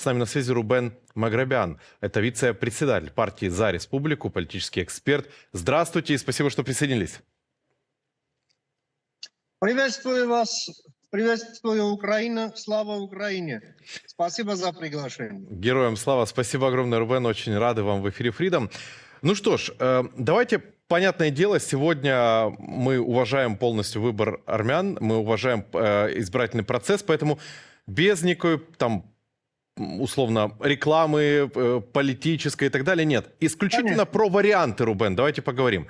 С нами на связи Рубен Маграбян. Это вице-председатель партии «За республику», политический эксперт. Здравствуйте и спасибо, что присоединились. Приветствую вас. Приветствую, Украина. Слава Украине. Спасибо за приглашение. Героям слава. Спасибо огромное, Рубен. Очень рады вам в эфире Freedom. Ну что ж, давайте, понятное дело, сегодня мы уважаем полностью выбор армян, мы уважаем избирательный процесс, поэтому без никакой там условно рекламы политической и так далее нет. Исключительно Конечно. про варианты, Рубен, давайте поговорим.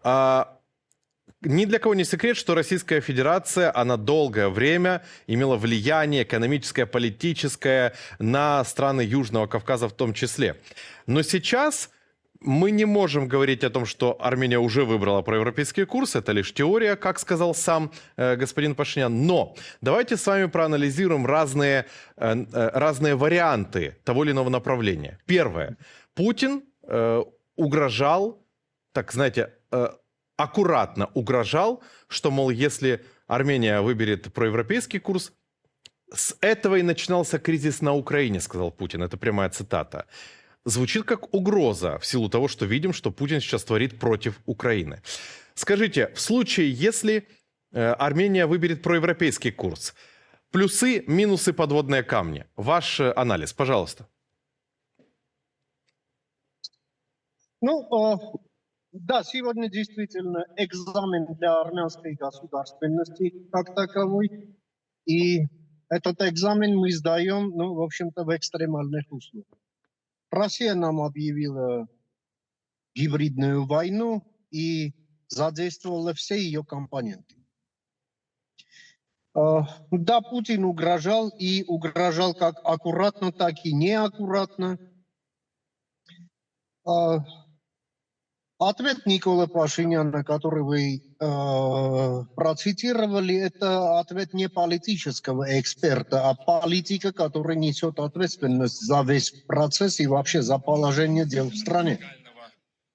Ни для кого не секрет, что Российская Федерация, она долгое время имела влияние экономическое, политическое на страны Южного Кавказа в том числе. Но сейчас мы не можем говорить о том, что Армения уже выбрала проевропейский курс. Это лишь теория, как сказал сам господин Пашинян. Но давайте с вами проанализируем разные варианты того или иного направления. Первое. Путин угрожал, так знаете, аккуратно угрожал, что, мол, если Армения выберет проевропейский курс, с этого и начинался кризис на Украине, сказал Путин. Это прямая цитата. Звучит как угроза в силу того, что видим, что Путин сейчас творит против Украины. Скажите, в случае, если Армения выберет проевропейский курс, плюсы, минусы, подводные камни. Ваш анализ, пожалуйста. Да, сегодня действительно экзамен для армянской государственности как таковой. И этот экзамен мы сдаем, в общем-то, в экстремальных условиях. Россия нам объявила гибридную войну и задействовала все ее компоненты. Да, Путин угрожал, и угрожал как аккуратно, так и неаккуратно. Ответ Николы Пашиняна, который вы процитировали, это ответ не политического эксперта, а политика, который несет ответственность за весь процесс и вообще за положение дел в стране.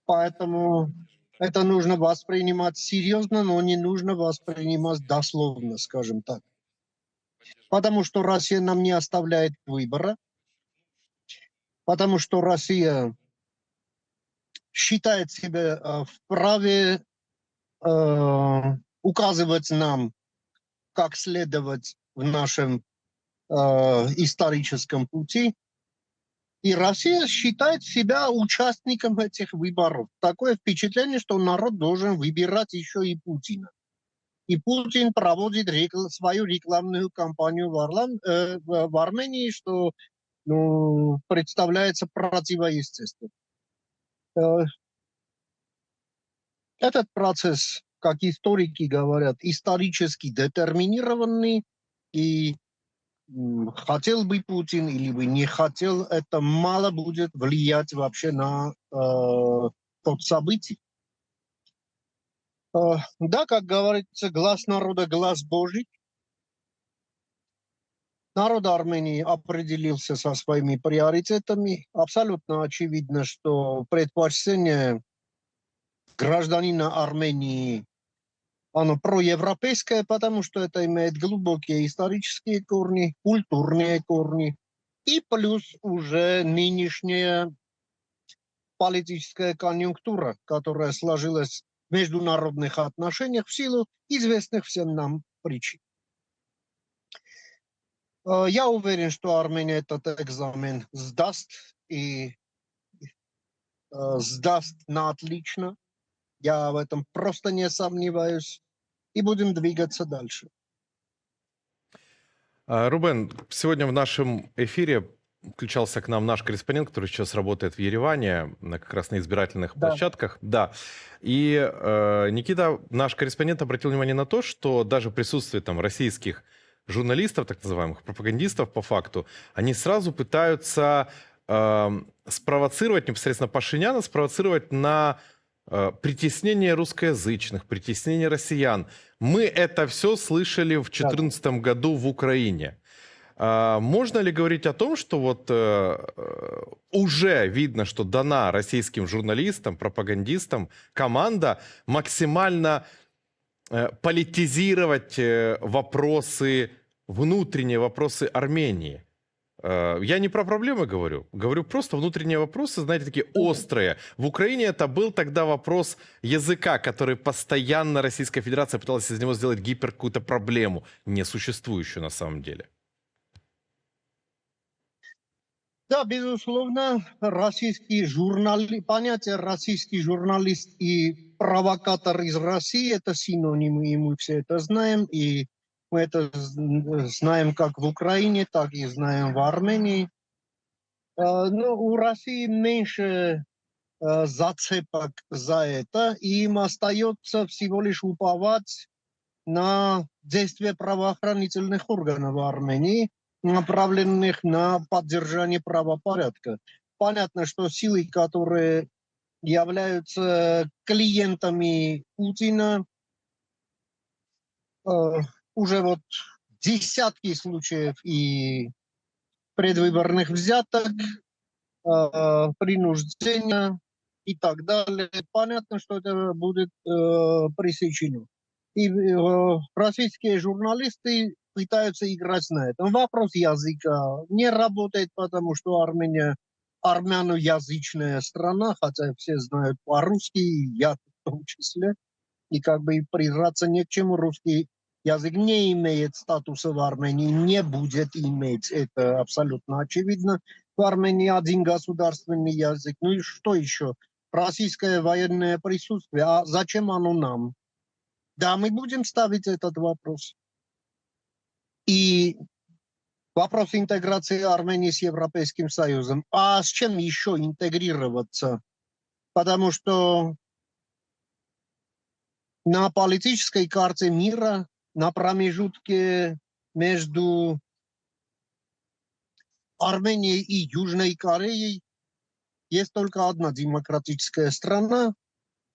Поэтому это нужно воспринимать серьезно, но не нужно воспринимать дословно, скажем так. Потому что Россия нам не оставляет выбора, потому что Россия считает себя вправе указывать нам, как следовать в нашем историческом пути. И Россия считает себя участником этих выборов. Такое впечатление, что народ должен выбирать еще и Путина. И Путин проводит свою рекламную кампанию в Армении, что представляется противоестественным. Этот процесс, как историки говорят, исторически детерминированный, и хотел бы Путин или бы не хотел, это мало будет влиять вообще на тот событие. Да, как говорится, глаз народа, глаз Божий. Народ Армении определился со своими приоритетами. Абсолютно очевидно, что предпочтение гражданина Армении, оно проевропейское, потому что это имеет глубокие исторические корни, культурные корни, и плюс уже нынешняя политическая конъюнктура, которая сложилась в международных отношениях в силу известных всем нам причин. Я уверен, что Армения этот экзамен сдаст, и сдаст на отлично. Я в этом просто не сомневаюсь. И будем двигаться дальше. Рубен, сегодня в нашем эфире включался к нам наш корреспондент, который сейчас работает в Ереване, как раз на избирательных площадках. Да. И Никита, наш корреспондент, обратил внимание на то, что даже присутствие там российских журналистов, так называемых пропагандистов по факту, они сразу пытаются спровоцировать непосредственно Пашиняна, спровоцировать на притеснение русскоязычных, притеснение россиян. Мы это все слышали в 2014 году в Украине. Можно ли говорить о том, что вот уже видно, что дана российским журналистам, пропагандистам команда максимально политизировать вопросы, внутренние вопросы Армении? Я не про проблемы говорю. Говорю просто внутренние вопросы, знаете, такие острые. В Украине это был тогда вопрос языка, который постоянно Российская Федерация пыталась из него сделать какую-то проблему, несуществующую на самом деле. Да, безусловно, понятие российский журналист и провокатор из России – это синонимы, и мы все это знаем, и мы это знаем как в Украине, так и знаем в Армении. Но у России меньше зацепок за это, и им остается всего лишь уповать на действия правоохранительных органов в Армении, направленных на поддержание правопорядка. Понятно, что силы, которые являются клиентами Путина, уже вот десятки случаев и предвыборных взяток, принуждения и так далее. Понятно, что это будет пресечено. И российские журналисты пытаются играть на этом. Вопрос языка не работает, потому что Армения армяноязычная страна, хотя все знают по-русски, и я в том числе. И как бы придраться не к чему. Русский язык не имеет статуса в Армении, не будет иметь. Это абсолютно очевидно. В Армении один государственный язык. Ну и что еще? Российское военное присутствие. А зачем оно нам? Да, мы будем ставить этот вопрос. И вопрос интеграции Армении с Европейским Союзом. А с чем еще интегрироваться? Потому что на политической карте мира, на промежутке между Арменией и Южной Кореей есть только одна демократическая страна,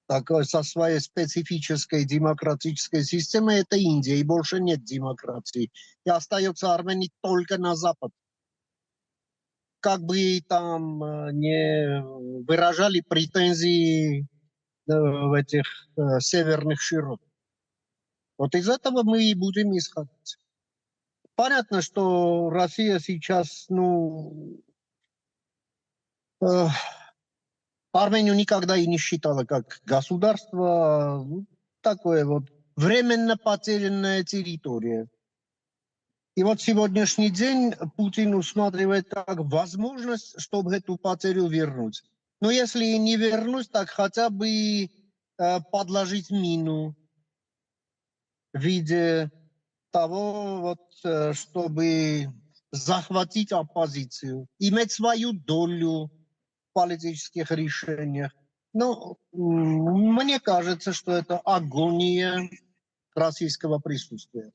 такой со своей специфической демократической системой, это Индия, и больше нет демократии. И остается Армения только на запад. Как бы там не выражали претензии в этих северных широт. Вот из этого мы и будем исходить. Понятно, что Россия сейчас, Армению никогда и не считала как государство, такое вот временно потерянная территория. И вот сегодняшний день Путин усматривает как возможность, чтобы эту потерю вернуть. Но если и не вернуть, так хотя бы подложить мину в виде того, вот, чтобы захватить оппозицию, иметь свою долю в политических решениях. Но мне кажется, что это агония российского присутствия.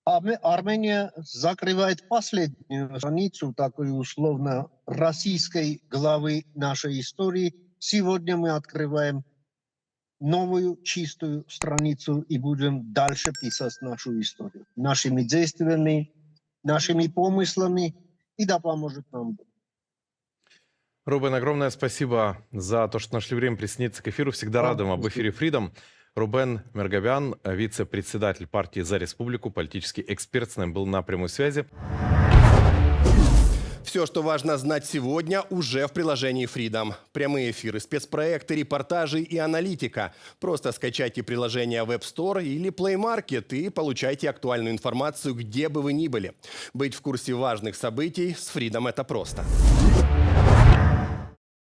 Армения закрывает последнюю страницу такой условно российской главы нашей истории. Сегодня мы открываем новую чистую страницу и будем дальше писать нашу историю. Нашими действиями, нашими помыслами, и да поможет нам Бог. Рубен, огромное спасибо за то, что нашли время присоединиться к эфиру. Всегда радуем об эфире Freedom. Рубен Мергабян, вице-председатель партии «За республику», политический эксперт, с нами был на прямой связи. Все, что важно знать сегодня, уже в приложении Freedom. Прямые эфиры, спецпроекты, репортажи и аналитика. Просто скачайте приложение в App Store или Play Market и получайте актуальную информацию, где бы вы ни были. Быть в курсе важных событий с Freedom – это просто.